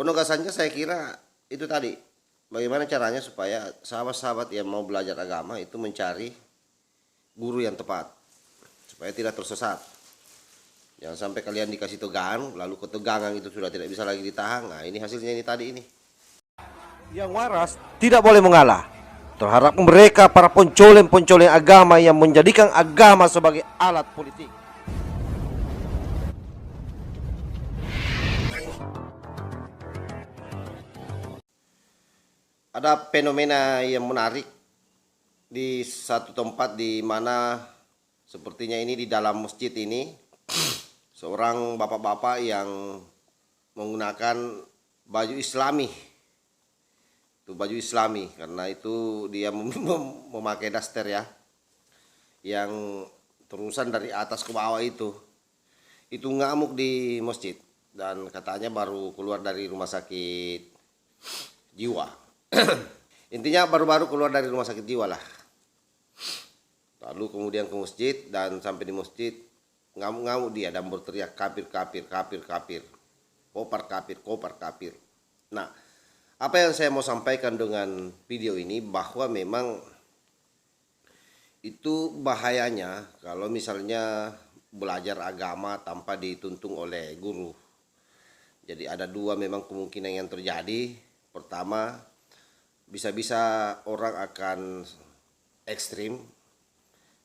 Penugasannya saya kira itu tadi, bagaimana caranya supaya sahabat-sahabat yang mau belajar agama itu mencari guru yang tepat supaya tidak tersesat. Jangan sampai kalian dikasih tegangan, lalu ketegangan itu sudah tidak bisa lagi ditahan. Nah, ini hasilnya ini tadi ini. Yang waras tidak boleh mengalah terhadap mereka para pencoleng-pencoleng agama yang menjadikan agama sebagai alat politik. Ada fenomena yang menarik di satu tempat di mana sepertinya ini di dalam masjid ini seorang bapak-bapak yang menggunakan baju islami. Itu baju islami karena itu dia memakai daster ya. Yang terusan dari atas ke bawah itu ngamuk di masjid dan katanya baru keluar dari rumah sakit jiwa. Intinya baru-baru keluar dari rumah sakit jiwa lah. Lalu kemudian ke masjid dan sampai di masjid ngamuk-ngamuk dia dan berteriak kafir kafir kafir kafir, kopar kafir kopar kafir. Nah, apa yang saya mau sampaikan dengan video ini bahwa memang itu bahayanya kalau misalnya belajar agama tanpa dituntun oleh guru. Jadi ada dua memang kemungkinan yang terjadi. Pertama, bisa-bisa orang akan ekstrim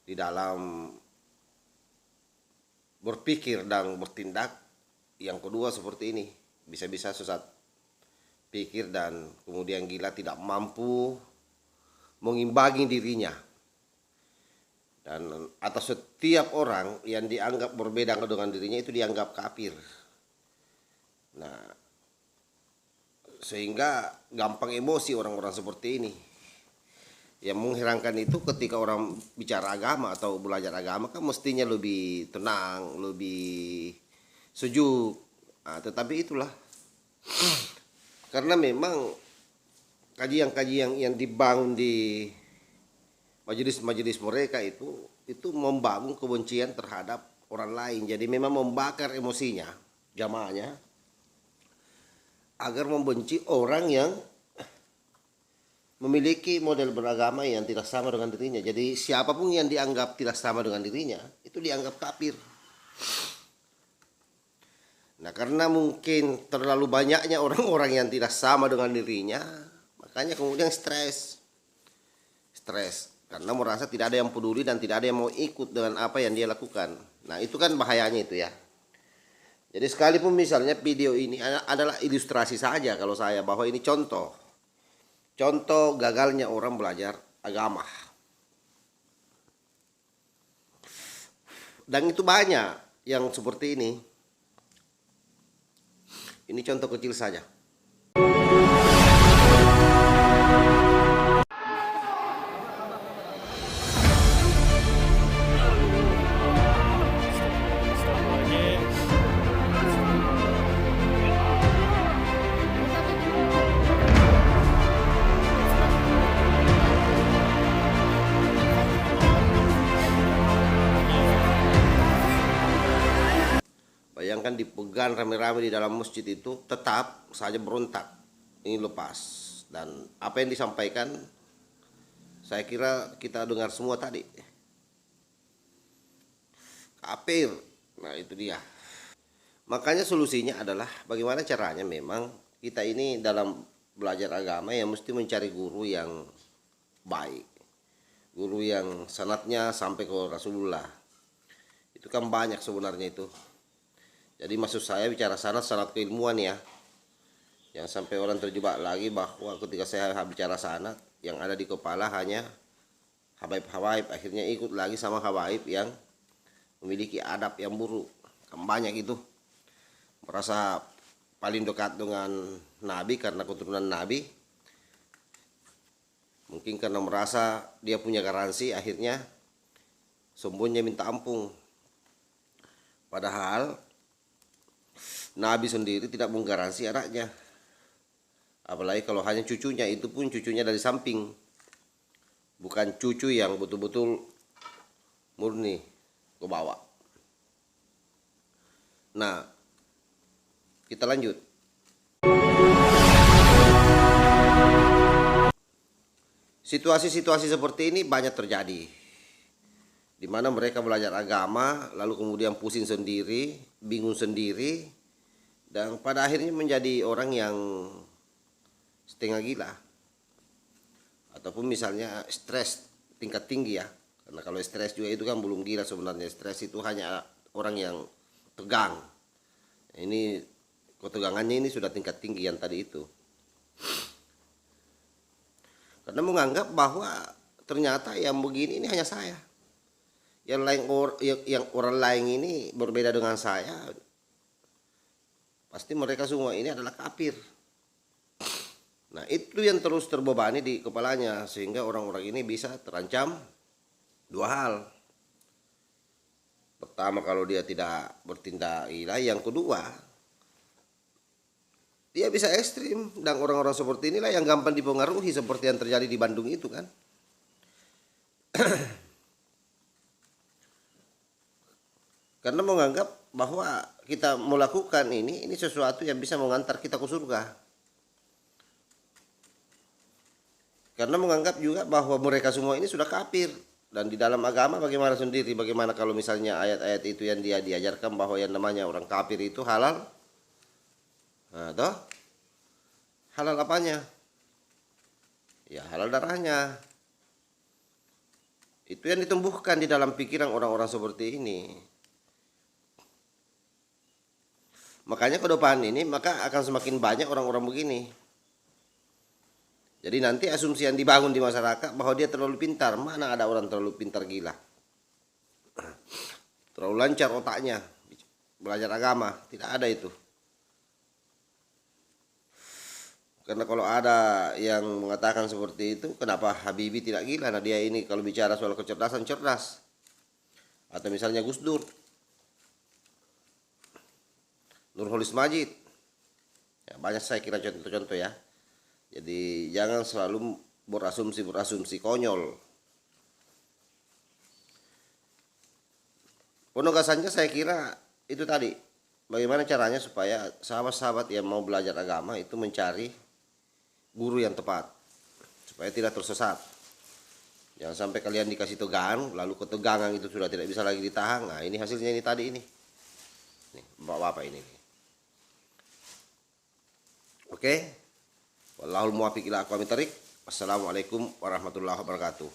di dalam berpikir dan bertindak. Yang kedua seperti ini, bisa-bisa sesat pikir dan kemudian gila, tidak mampu mengimbangi dirinya. Dan atas setiap orang yang dianggap berbeda dengan dirinya itu dianggap kafir. Nah, sehingga gampang emosi orang-orang seperti ini. Yang mengherankan itu ketika orang bicara agama atau belajar agama kan mestinya lebih tenang, lebih sejuk. Nah, tetapi itulah. Karena memang kajian-kajian yang dibangun di majelis-majelis mereka itu membangun kebencian terhadap orang lain. Jadi memang membakar emosinya jamaahnya agar membenci orang yang memiliki model beragama yang tidak sama dengan dirinya. Jadi siapapun yang dianggap tidak sama dengan dirinya itu dianggap kafir. Nah, karena mungkin terlalu banyaknya orang-orang yang tidak sama dengan dirinya, makanya kemudian stres karena merasa tidak ada yang peduli dan tidak ada yang mau ikut dengan apa yang dia lakukan. Nah, itu kan bahayanya itu ya. Jadi sekalipun misalnya video ini adalah ilustrasi saja kalau saya bahwa ini contoh gagalnya orang belajar agama. Dan itu banyak yang seperti ini. Ini contoh kecil saja. Bayangkan dipegang rame-rame di dalam masjid itu tetap saja berontak. Ini lepas. Dan apa yang disampaikan saya kira kita dengar semua tadi. Kafir. Nah, itu dia. Makanya solusinya adalah bagaimana caranya memang kita ini dalam belajar agama ya mesti mencari guru yang baik. Guru yang sanadnya sampai ke Rasulullah. Itu kan banyak sebenarnya itu. Jadi maksud saya bicara sanad keilmuan ya. Yang sampai orang terjebak lagi bahwa ketika saya bicara sanad yang ada di kepala hanya habaib-habaib, akhirnya ikut lagi sama habaib yang memiliki adab yang buruk. Kan banyak itu. Merasa paling dekat dengan Nabi karena keturunan Nabi. Mungkin karena merasa dia punya garansi, akhirnya sombongnya minta ampun. Padahal Nabi sendiri tidak menggaransi anaknya. Apalagi kalau hanya cucunya, itu pun cucunya dari samping. Bukan cucu yang betul-betul murni ke bawah. Nah, kita lanjut. Situasi-situasi seperti ini banyak terjadi, di mana mereka belajar agama, lalu kemudian pusing sendiri, bingung sendiri, dan pada akhirnya menjadi orang yang setengah gila. Ataupun misalnya stres tingkat tinggi ya. Karena kalau stres juga itu kan belum gila sebenarnya. Stres itu hanya orang yang tegang. Ini ketegangannya ini sudah tingkat tinggi yang tadi itu. Karena menganggap bahwa ternyata yang begini ini hanya saya. Yang orang lain ini berbeda dengan saya. Pasti mereka semua ini adalah kafir. Nah, itu yang terus terbebani di kepalanya sehingga orang-orang ini bisa terancam dua hal. Pertama, kalau dia tidak bertindak gila, yang kedua dia bisa ekstrim, dan orang-orang seperti inilah yang gampang dipengaruhi seperti yang terjadi di Bandung itu kan. Karena menganggap bahwa kita melakukan ini sesuatu yang bisa mengantar kita ke surga. Karena menganggap juga bahwa mereka semua ini sudah kafir. Dan di dalam agama bagaimana sendiri, bagaimana kalau misalnya ayat-ayat itu yang dia diajarkan bahwa yang namanya orang kafir itu halal. Nah, toh? Halal apanya? Ya halal darahnya. Itu yang ditumbuhkan di dalam pikiran orang-orang seperti ini. Makanya ke depan ini maka akan semakin banyak orang-orang begini. Jadi nanti asumsi yang dibangun di masyarakat bahwa dia terlalu pintar. Mana ada orang terlalu pintar gila. Terlalu lancar otaknya belajar agama, tidak ada itu. Karena kalau ada yang mengatakan seperti itu, kenapa Habibie tidak gila? Nah, dia ini kalau bicara soal kecerdasan cerdas. Atau misalnya Gus Dur, Nurholis Majid. Ya, banyak saya kira contoh-contoh ya. Jadi jangan selalu berasumsi konyol. Penugasannya saya kira itu tadi. Bagaimana caranya supaya sahabat-sahabat yang mau belajar agama itu mencari guru yang tepat supaya tidak tersesat. Jangan sampai kalian dikasih tegangan, lalu ketegangan itu sudah tidak bisa lagi ditahan. Nah, ini hasilnya ini tadi ini. Nih, bapak-bapak ini. Oke. Wallahul muwaffiq ila aqwamit thoriq. Wassalamualaikum warahmatullahi wabarakatuh.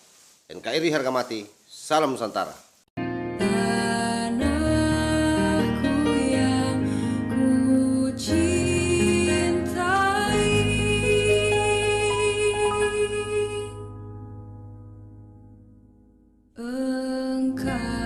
NKRI harga mati. Salam Nusantara. Tanahku yang ku cintai, engkau